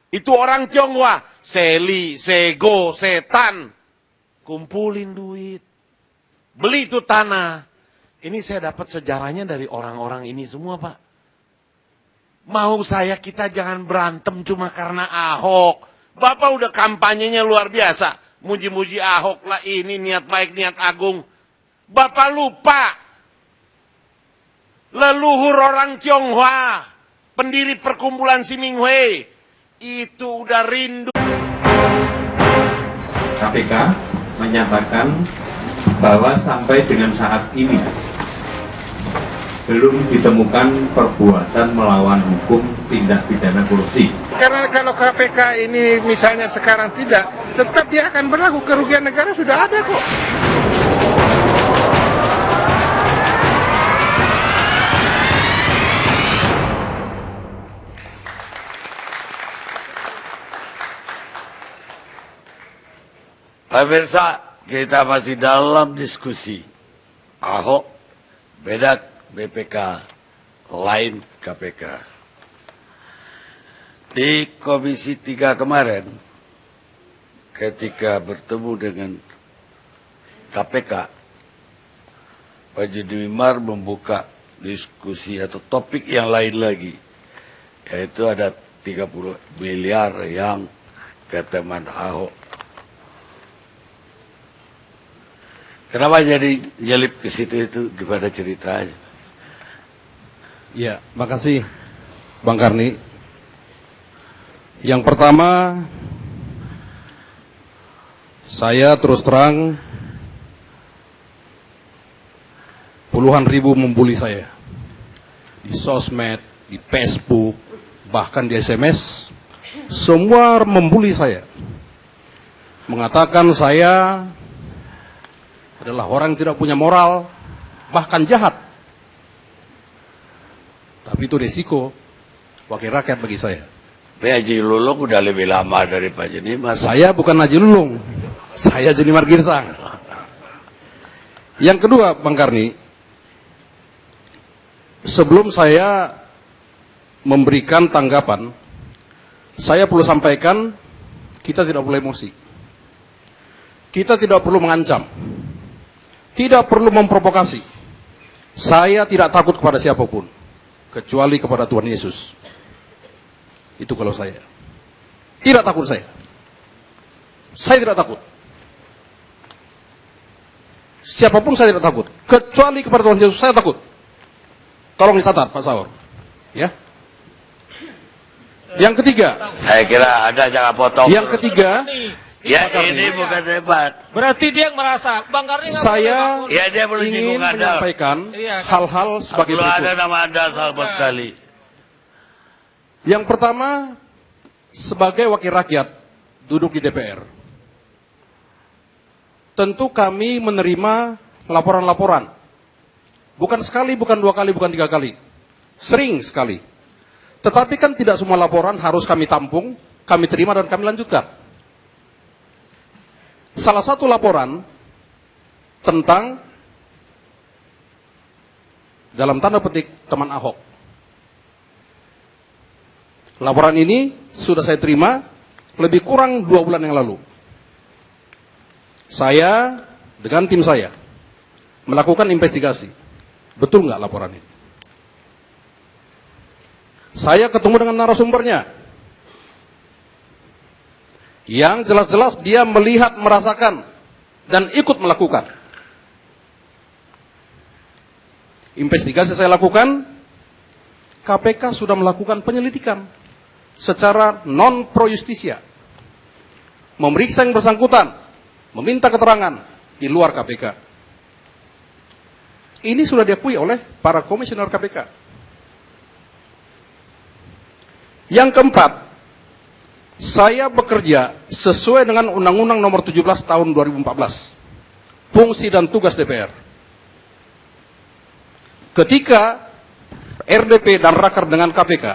Itu orang Tionghoa, Seli, Sego, Setan, kumpulin duit, beli itu tanah. Ini saya dapat sejarahnya dari orang-orang ini semua, Pak. Mau saya kita jangan berantem cuma karena Ahok. Bapak udah kampanyenya luar biasa. Muji-muji Ahok lah, ini niat baik, niat agung. Bapak lupa. Leluhur orang Tionghoa, pendiri perkumpulan Siminghui, itu udah rindu. KPK menyatakan bahwa sampai dengan saat ini belum ditemukan perbuatan melawan hukum tindak pidana korupsi. Karena kalau KPK ini misalnya sekarang tidak, tetap dia akan berlaku, kerugian negara sudah ada kok. Pemirsa, kita masih dalam diskusi. Ahok beda BPK, lain KPK. Di Komisi 3 kemarin, ketika bertemu dengan KPK, Pak Juni Wimar membuka diskusi atau topik yang lain lagi, yaitu ada 30 miliar yang ke teman Ahok. Kenapa jadi nyelip ke situ itu, gimana ceritanya? Ya, makasih Bang Karni. Yang pertama, saya terus terang puluhan ribu membuli saya. Di sosmed, di Facebook, bahkan di SMS, semua membuli saya. Mengatakan saya adalah orang yang tidak punya moral, bahkan jahat. Tapi itu resiko wakil rakyat bagi saya. Pak Haji Lulung udah lebih lama dari Pak Juni Wimar. Saya bukan Haji Lulung, saya Juni Wimar Girsang. Yang kedua, Bang Karni, sebelum saya memberikan tanggapan, saya perlu sampaikan, kita tidak perlu emosi. Kita tidak perlu mengancam. Tidak perlu memprovokasi. Saya tidak takut kepada siapapun, kecuali kepada Tuhan Yesus. Itu kalau saya. Tidak takut saya. Saya tidak takut. Siapapun saya tidak takut, kecuali kepada Tuhan Yesus saya takut. Tolong dicatat Pak Saur. Ya. Yang ketiga. Saya kira Anda jangan potong. Yang ketiga. Ya ini bukan debat. Berarti dia yang merasa Bang Karni saya ya, dia perlu ingin menyampaikan hal-hal sebagai berikut. berikut. Ada nama Anda sama sekali. Yang pertama, sebagai wakil rakyat duduk di DPR, tentu kami menerima laporan-laporan. Bukan sekali, bukan 2 kali, bukan 3 kali. Sering sekali. Tetapi kan tidak semua laporan harus kami tampung, kami terima dan kami lanjutkan. Salah satu laporan tentang dalam tanda petik teman Ahok. Laporan ini sudah saya terima lebih kurang 2 bulan yang lalu. Saya dengan tim saya melakukan investigasi. Betul nggak laporan ini? Saya ketemu dengan narasumbernya. Yang jelas-jelas dia melihat, merasakan, dan ikut melakukan. Investigasi saya lakukan, KPK sudah melakukan penyelidikan secara non pro justisia. Memeriksa yang bersangkutan, meminta keterangan di luar KPK. Ini sudah diakui oleh para komisioner KPK. Yang keempat, saya bekerja sesuai dengan Undang-Undang Nomor 17 Tahun 2014, fungsi dan tugas DPR. Ketika RDP dan raker dengan KPK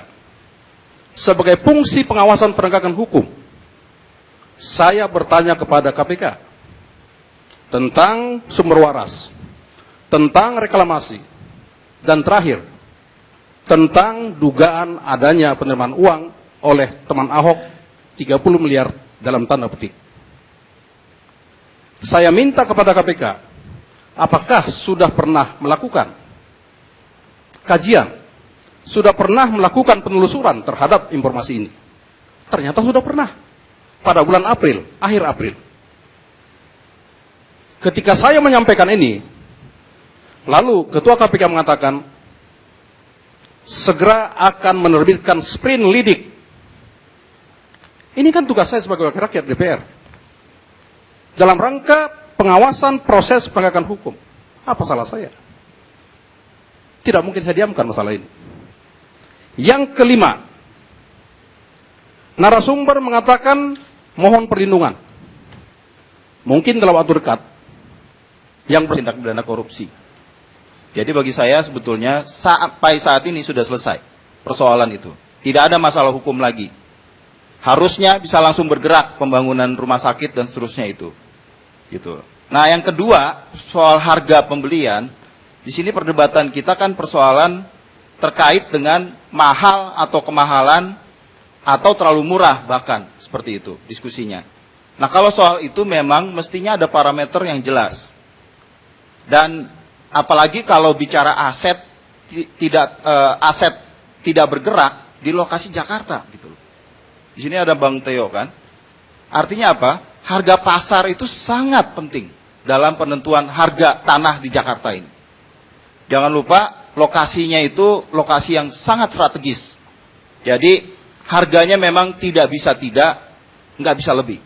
sebagai fungsi pengawasan penegakan hukum, saya bertanya kepada KPK tentang sumber waras, tentang reklamasi, dan terakhir, tentang dugaan adanya penerimaan uang oleh teman Ahok 30 miliar dalam tanda petik. Saya minta kepada KPK, apakah sudah pernah melakukan kajian, sudah pernah melakukan penelusuran terhadap informasi ini? Ternyata sudah pernah, pada bulan April, akhir April. Ketika saya menyampaikan ini, lalu Ketua KPK mengatakan, segera akan menerbitkan sprint lidik. Ini kan tugas saya sebagai wakil rakyat DPR. Dalam rangka pengawasan proses penegakan hukum. Apa salah saya? Tidak mungkin saya diamkan masalah ini. Yang kelima, narasumber mengatakan mohon perlindungan. Mungkin dalam waktu dekat, yang bertindak pidana korupsi. Jadi bagi saya sebetulnya sampai saat ini sudah selesai persoalan itu. Tidak ada masalah hukum lagi. Harusnya bisa langsung bergerak pembangunan rumah sakit dan seterusnya itu. Gitu. Nah, yang kedua, soal harga pembelian, di sini perdebatan kita kan persoalan terkait dengan mahal atau kemahalan atau terlalu murah bahkan seperti itu diskusinya. Nah, kalau soal itu memang mestinya ada parameter yang jelas. Dan apalagi kalau bicara aset tidak bergerak di lokasi Jakarta gitu. Di sini ada Bang Teo kan. Artinya apa? Harga pasar itu sangat penting dalam penentuan harga tanah di Jakarta ini. Jangan lupa lokasinya itu lokasi yang sangat strategis. Jadi harganya memang nggak bisa lebih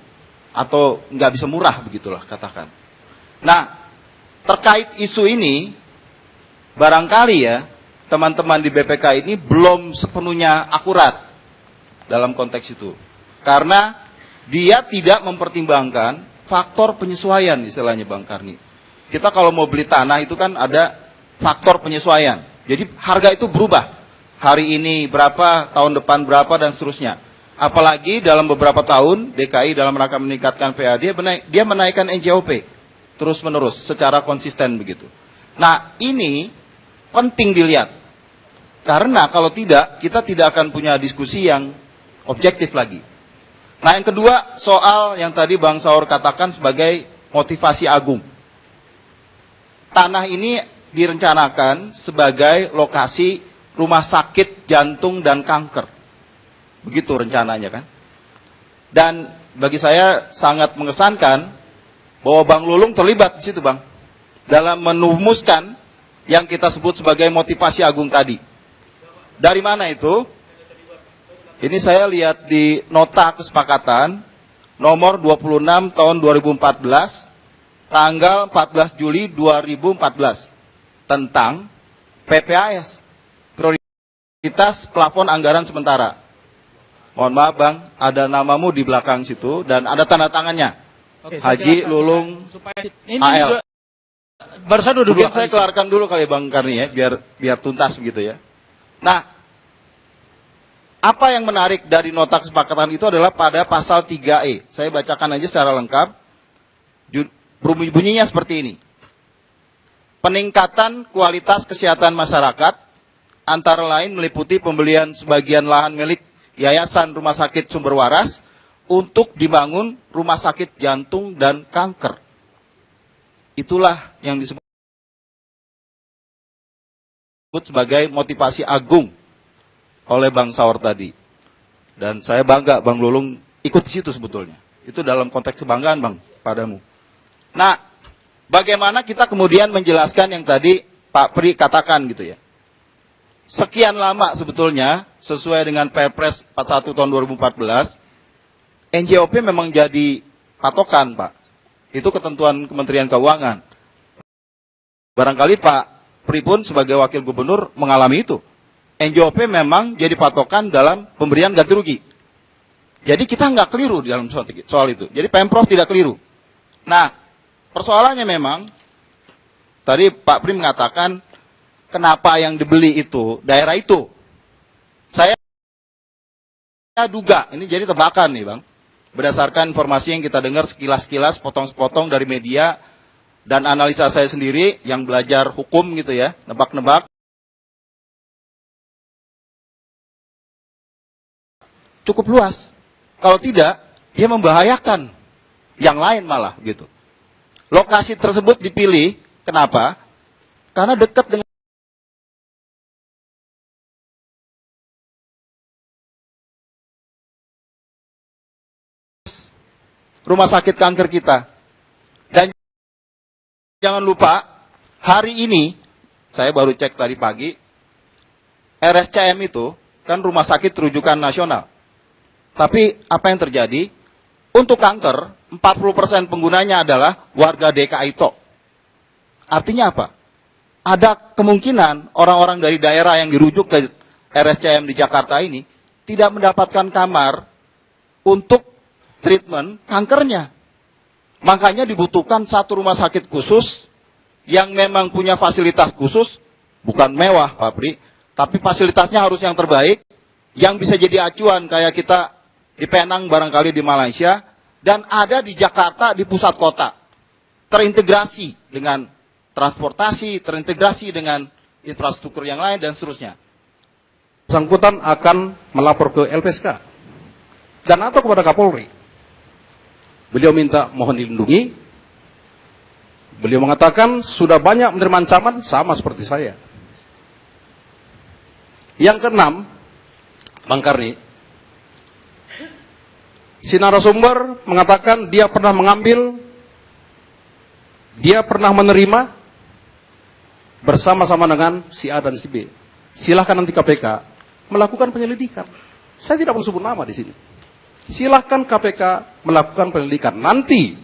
atau nggak bisa murah begitulah katakan. Nah, terkait isu ini, barangkali ya, teman-teman di BPK ini belum sepenuhnya akurat dalam konteks itu. Karena dia tidak mempertimbangkan faktor penyesuaian, istilahnya Bang Karni. Kita kalau mau beli tanah itu kan ada faktor penyesuaian. Jadi harga itu berubah. Hari ini berapa, tahun depan berapa, dan seterusnya. Apalagi dalam beberapa tahun, DKI dalam rangka meningkatkan PAD, dia menaikkan NJOP. Terus-menerus, secara konsisten begitu. Nah, ini penting dilihat. Karena kalau tidak, kita tidak akan punya diskusi yang objektif lagi. Nah, yang kedua, soal yang tadi Bang Saur katakan sebagai motivasi agung. Tanah ini direncanakan sebagai lokasi rumah sakit jantung dan kanker. Begitu rencananya kan. Dan bagi saya sangat mengesankan bahwa Bang Lulung terlibat di situ, Bang, dalam menumuskan yang kita sebut sebagai motivasi agung tadi. Dari mana itu? Ini saya lihat di nota kesepakatan nomor 26 tahun 2014, tanggal 14 Juli 2014, tentang PPAS, prioritas plafon anggaran sementara. Mohon maaf Bang, ada namamu di belakang situ dan ada tanda tangannya. Oke, Haji Lulung ini AL. Barusan udah Mungkin saya kelarkan dulu kali Bang Karni ya, biar tuntas begitu ya. Nah, apa yang menarik dari nota kesepakatan itu adalah pada pasal 3E. Saya bacakan aja secara lengkap. Bunyinya seperti ini. Peningkatan kualitas kesehatan masyarakat antara lain meliputi pembelian sebagian lahan milik Yayasan Rumah Sakit Sumber Waras untuk dibangun rumah sakit jantung dan kanker. Itulah yang disebut sebagai motivasi agung oleh Bang Saur tadi. Dan saya bangga Bang Lulung ikut di situ sebetulnya. Itu dalam konteks kebanggaan Bang padamu. Nah, bagaimana kita kemudian menjelaskan yang tadi Pak Pri katakan gitu ya. Sekian lama sebetulnya sesuai dengan Perpres 41 tahun 2014, NJOP memang jadi patokan, Pak. Itu ketentuan Kementerian Keuangan. Barangkali Pak Pri pun sebagai wakil gubernur mengalami itu. NJOP memang jadi patokan dalam pemberian ganti rugi. Jadi kita nggak keliru di dalam soal itu. Jadi Pemprov tidak keliru. Nah, persoalannya memang, tadi Pak Pri mengatakan, kenapa yang dibeli itu daerah itu? Saya duga, ini jadi tebakan nih Bang. Berdasarkan informasi yang kita dengar sekilas-sekilas, potong-sepotong dari media, dan analisa saya sendiri yang belajar hukum gitu ya, nebak-nebak, cukup luas. Kalau tidak, dia membahayakan yang lain malah gitu. Lokasi tersebut dipilih, kenapa? Karena dekat dengan rumah sakit kanker kita. Dan jangan lupa, hari ini, saya baru cek tadi pagi, RSCM itu kan rumah sakit rujukan nasional. Tapi apa yang terjadi? Untuk kanker, 40% penggunanya adalah warga DKI tok. Artinya apa? Ada kemungkinan orang-orang dari daerah yang dirujuk ke RSCM di Jakarta ini tidak mendapatkan kamar untuk treatment kankernya. Makanya dibutuhkan satu rumah sakit khusus yang memang punya fasilitas khusus, bukan mewah Pak Pri, tapi fasilitasnya harus yang terbaik, yang bisa jadi acuan kayak kita di Penang barangkali di Malaysia, dan ada di Jakarta di pusat kota. Terintegrasi dengan transportasi, terintegrasi dengan infrastruktur yang lain, dan seterusnya. Bersangkutan akan melapor ke LPSK dan atau kepada Kapolri. Beliau minta mohon dilindungi. Beliau mengatakan sudah banyak menerima ancaman, sama seperti saya. Yang keenam, Bang Karni, si narasumber mengatakan dia pernah mengambil, dia pernah menerima bersama-sama dengan si A dan si B. Silahkan nanti KPK melakukan penyelidikan. Saya tidak perlu sebut nama di sini. Silahkan KPK melakukan penyelidikan. Nanti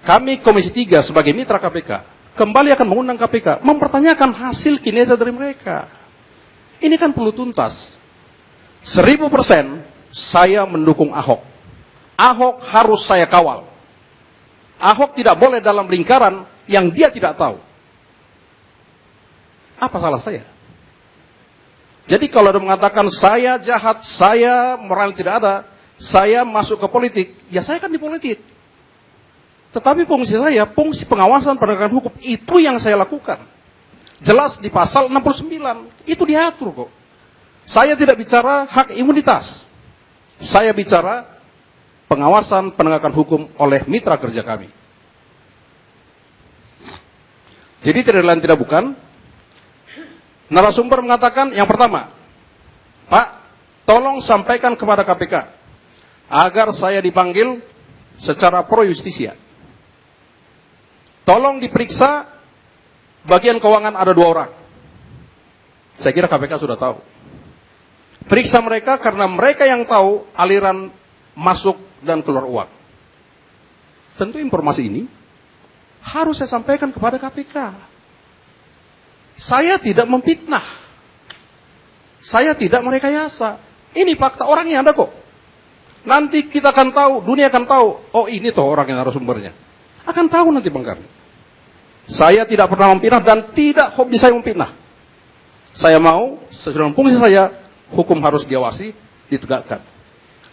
kami Komisi 3 sebagai mitra KPK kembali akan mengundang KPK mempertanyakan hasil kinerja dari mereka. Ini kan perlu tuntas. 1000% saya mendukung Ahok. Ahok harus saya kawal. Ahok tidak boleh dalam lingkaran yang dia tidak tahu. Apa salah saya? Jadi kalau ada mengatakan saya jahat, saya moral tidak ada, saya masuk ke politik, ya saya kan di politik. Tetapi fungsi saya, fungsi pengawasan penegakan hukum, itu yang saya lakukan. Jelas di pasal 69, itu diatur kok. Saya tidak bicara hak imunitas. Saya bicara pengawasan penegakan hukum oleh mitra kerja kami. Jadi tidak lain tidak bukan, narasumber mengatakan yang pertama, Pak, tolong sampaikan kepada KPK agar saya dipanggil secara pro justisia. Tolong diperiksa bagian keuangan ada 2 orang. Saya kira KPK sudah tahu. Periksa mereka karena mereka yang tahu aliran masuk dan keluar uang. Tentu informasi ini harus saya sampaikan kepada KPK. Saya tidak memfitnah. Saya tidak merekayasa. Ini fakta orangnya ada kok. Nanti kita akan tahu, dunia akan tahu, oh ini toh orang yang narasumbernya. Akan tahu nanti Bang Karni. Saya tidak pernah memfitnah dan tidak hobi saya memfitnah. Saya mau, sesuai dengan fungsi saya, hukum harus diawasi, ditegakkan.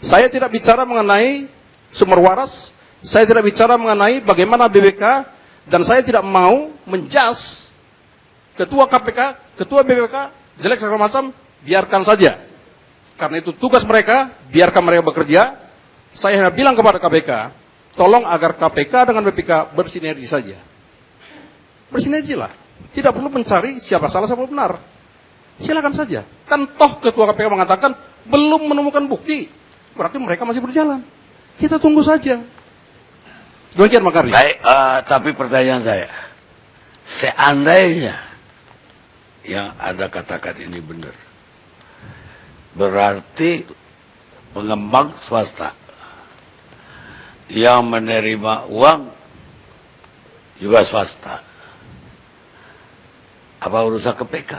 Saya tidak bicara mengenai sumber waras, saya tidak bicara mengenai bagaimana BPK, dan saya tidak mau menjas ketua KPK, ketua BPK, jelek segala macam, biarkan saja. Karena itu tugas mereka, biarkan mereka bekerja. Saya hanya bilang kepada KPK, tolong agar KPK dengan BPK bersinergi saja. Bersinergi lah. Tidak perlu mencari siapa salah, siapa benar. Silakan saja. Kan toh ketua KPK mengatakan belum menemukan bukti. Berarti mereka masih berjalan. Kita tunggu saja. Demikian Bang Karni. Baik, tapi pertanyaan saya, seandainya yang Anda katakan ini benar, berarti pengembang swasta yang menerima uang juga swasta. Apa urusan KPK?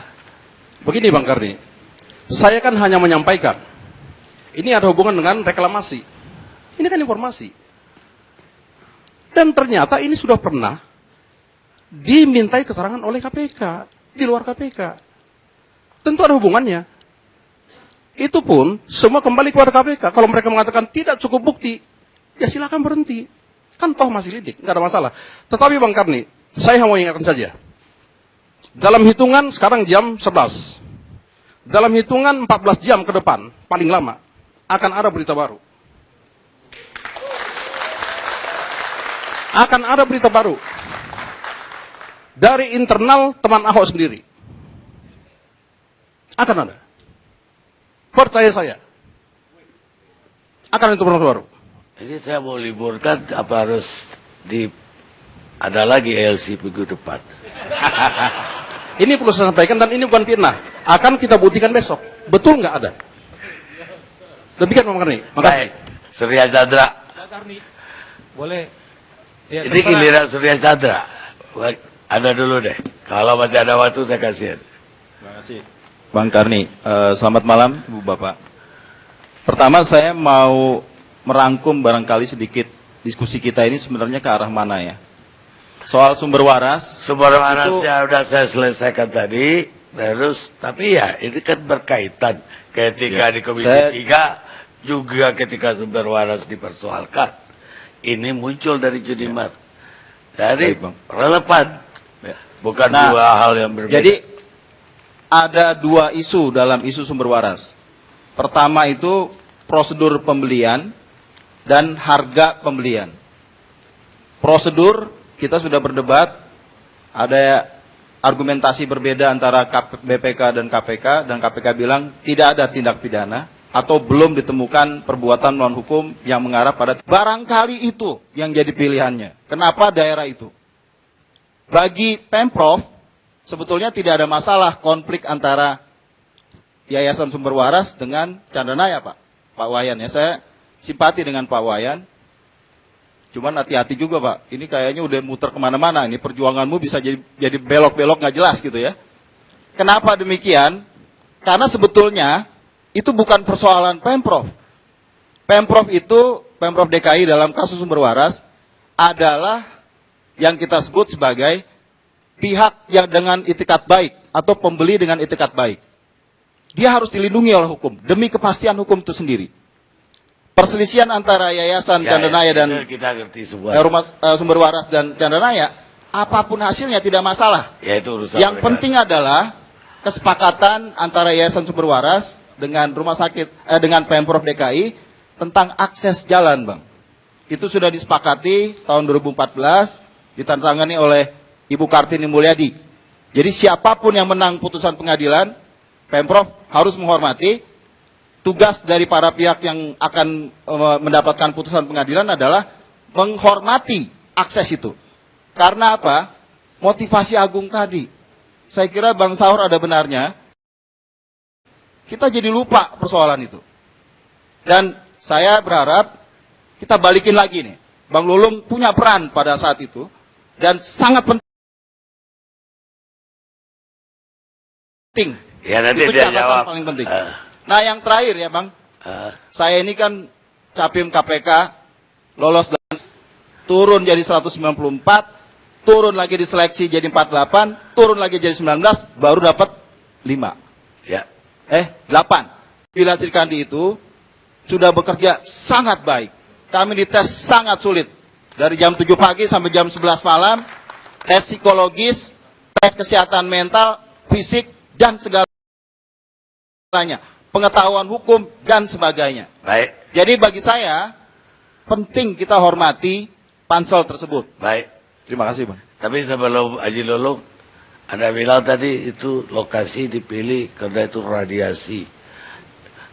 Begini Bang Karni, saya kan hanya menyampaikan. Ini ada hubungan dengan reklamasi. Ini kan informasi. Dan ternyata ini sudah pernah dimintai keterangan oleh KPK, di luar KPK. Tentu ada hubungannya. Itu pun semua kembali kepada KPK. Kalau mereka mengatakan tidak cukup bukti, ya silakan berhenti. Kan toh masih lidik, nggak ada masalah. Tetapi Bang Karni, saya mau ingatkan saja. Dalam hitungan sekarang jam 11. Dalam hitungan 14 jam ke depan, paling lama, akan ada berita baru. Akan ada berita baru. Dari internal teman Ahok sendiri. Akan ada. Percaya saya. Akan itu baru. Ini saya mau liburkan, apa harus ada lagi LC minggu depan? Ini perlu saya sampaikan dan ini bukan fitnah. Akan kita buktikan besok. Betul nggak ada? Demikian Bang Karni. Makasih. Baik, Surya Chandra. Boleh. Ya, Ini giliran Surya Chandra. Baik, Anda dulu deh. Kalau masih ada waktu saya kasihan. Terima kasih. Bang Karni, selamat malam Ibu Bapak. Pertama saya mau merangkum barangkali sedikit diskusi kita ini sebenarnya ke arah mana ya. Soal sumber waras. Sumber warasnya sudah saya selesaikan tadi. Terus, tapi ya ini kan berkaitan. Ketika di Komisi 3, juga ketika sumber waras dipersoalkan. Ini muncul dari Judimar. Dari relevan. Bukan dua hal yang berbeda. Jadi, ada dua isu dalam isu sumber waras. Pertama itu prosedur pembelian dan harga pembelian. Prosedur kita sudah berdebat, ada argumentasi berbeda antara BPK dan KPK bilang tidak ada tindak pidana atau belum ditemukan perbuatan melawan hukum yang mengarah pada barangkali itu yang jadi pilihannya. Kenapa daerah itu? Bagi Pemprov sebetulnya tidak ada masalah konflik antara Yayasan Sumber Waras dengan Chandranaya, Pak Wayan ya. Saya simpati dengan Pak Wayan. Cuman hati-hati juga Pak, ini kayaknya udah muter kemana-mana, ini perjuanganmu bisa jadi belok-belok nggak jelas gitu ya. Kenapa demikian? Karena sebetulnya itu bukan persoalan Pemprov. Pemprov DKI dalam kasus sumber waras adalah yang kita sebut sebagai pihak yang dengan itikat baik atau pembeli dengan itikat baik. Dia harus dilindungi oleh hukum, demi kepastian hukum itu sendiri. Perselisihan antara Yayasan Chandranaya dan Rumah Sumber Waras dan Chandranaya, apapun hasilnya tidak masalah. Ya, itu urusan yang mereka. penting adalah kesepakatan antara Yayasan Sumber Waras dengan dengan Pemprov DKI tentang akses jalan, Bang. Itu sudah disepakati tahun 2014, ditandatangani oleh Ibu Kartini Mulyadi. Jadi siapapun yang menang putusan pengadilan, Pemprov harus menghormati. Tugas dari para pihak yang akan mendapatkan putusan pengadilan adalah menghormati akses itu. Karena apa? Motivasi agung tadi. Saya kira Bang Saur ada benarnya. Kita jadi lupa persoalan itu. Dan saya berharap kita balikin lagi nih. Bang Lulung punya peran pada saat itu. Dan sangat penting. Ya, nanti itu dia catatan jawab. paling penting. Nah yang terakhir ya Bang, saya ini kan Capim KPK, lolos dan turun jadi 194, turun lagi diseleksi jadi 48, turun lagi jadi 19, baru dapat 5. Ya. 8. Bila Srikandi itu sudah bekerja sangat baik. Kami dites sangat sulit. Dari jam 7 pagi sampai jam 11 malam, tes psikologis, tes kesehatan mental, fisik, dan segalanya. Pengetahuan hukum dan sebagainya. Baik. Jadi bagi saya penting kita hormati pansel tersebut. Baik. Terima kasih Bang. Tapi sebelum Haji Lulung, Anda bilang tadi itu lokasi dipilih karena itu radiasi.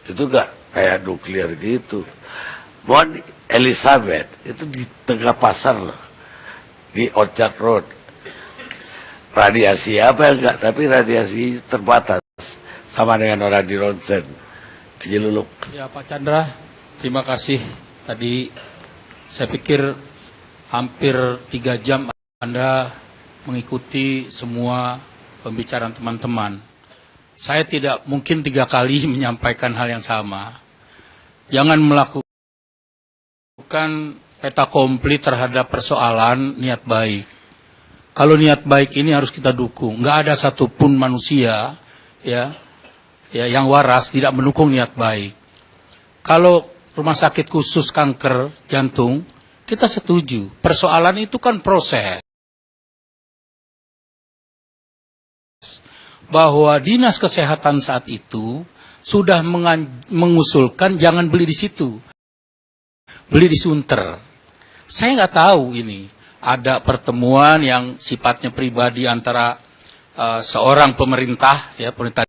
Itu enggak kayak nuklir gitu. Mount Elizabeth itu di tengah pasar loh. Di Orchard Road. Radiasi apa enggak, tapi radiasi terbatas. Sama dengan orang di ronsen. Haji Lulung. Ya Pak Chandra, terima kasih. Tadi saya pikir hampir 3 jam Anda mengikuti semua pembicaraan teman-teman. Saya tidak mungkin 3 kali menyampaikan hal yang sama. Jangan melakukan peta komplit terhadap persoalan niat baik. Kalau niat baik ini harus kita dukung. Nggak ada satupun manusia ya yang waras tidak mendukung niat baik. Kalau rumah sakit khusus kanker jantung kita setuju. Persoalan itu kan proses. Bahwa Dinas Kesehatan saat itu sudah mengusulkan jangan beli di situ. Beli di Sunter. Saya nggak tahu ini. Ada pertemuan yang sifatnya pribadi antara seorang pemerintah, ya pemerintah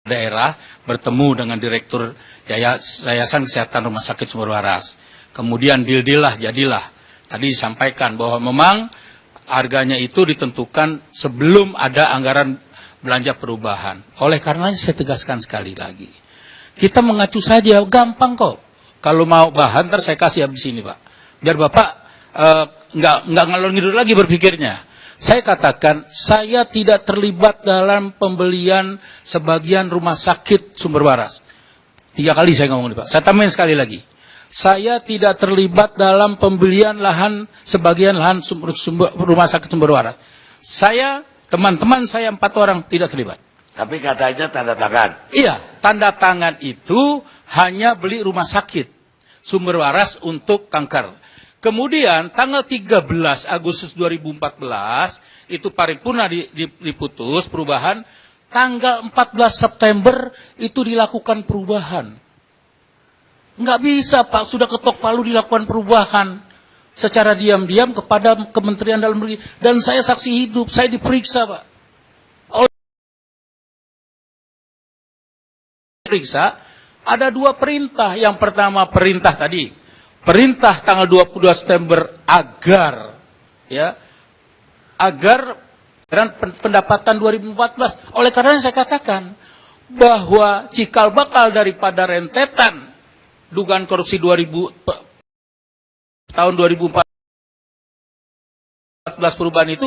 daerah bertemu dengan Direktur Yayasan Kesehatan Rumah Sakit Sumber Waras. Kemudian deal-deal jadilah. Tadi disampaikan bahwa memang harganya itu ditentukan sebelum ada anggaran belanja perubahan. Oleh karenanya saya tegaskan sekali lagi. Kita mengacu saja, gampang kok. Kalau mau bahan, ntar saya kasih habis ini, Pak. Biar Bapak nggak ngalor ngidul lagi berpikirnya. Saya katakan, saya tidak terlibat dalam pembelian sebagian rumah sakit Sumber Waras. 3 kali saya ngomong nih Pak. Saya tambahin sekali lagi. Saya tidak terlibat dalam pembelian lahan, sebagian lahan rumah sakit Sumber Waras. Saya, teman-teman saya 4 orang tidak terlibat. Tapi katanya tanda tangan. Iya, tanda tangan itu hanya beli rumah sakit Sumber Waras untuk kanker. Kemudian tanggal 13 Agustus 2014 itu paripurna diputus perubahan. Tanggal 14 September itu dilakukan perubahan. Nggak bisa Pak, sudah ketok palu dilakukan perubahan secara diam-diam kepada Kementerian Dalam Negeri. Dan saya saksi hidup, saya diperiksa Pak. Periksa, ada 2 perintah. Yang pertama perintah tadi. Perintah tanggal 22 September agar pendapatan 2014. Oleh karena saya katakan bahwa cikal bakal daripada rentetan dugaan korupsi tahun 2014 perubahan itu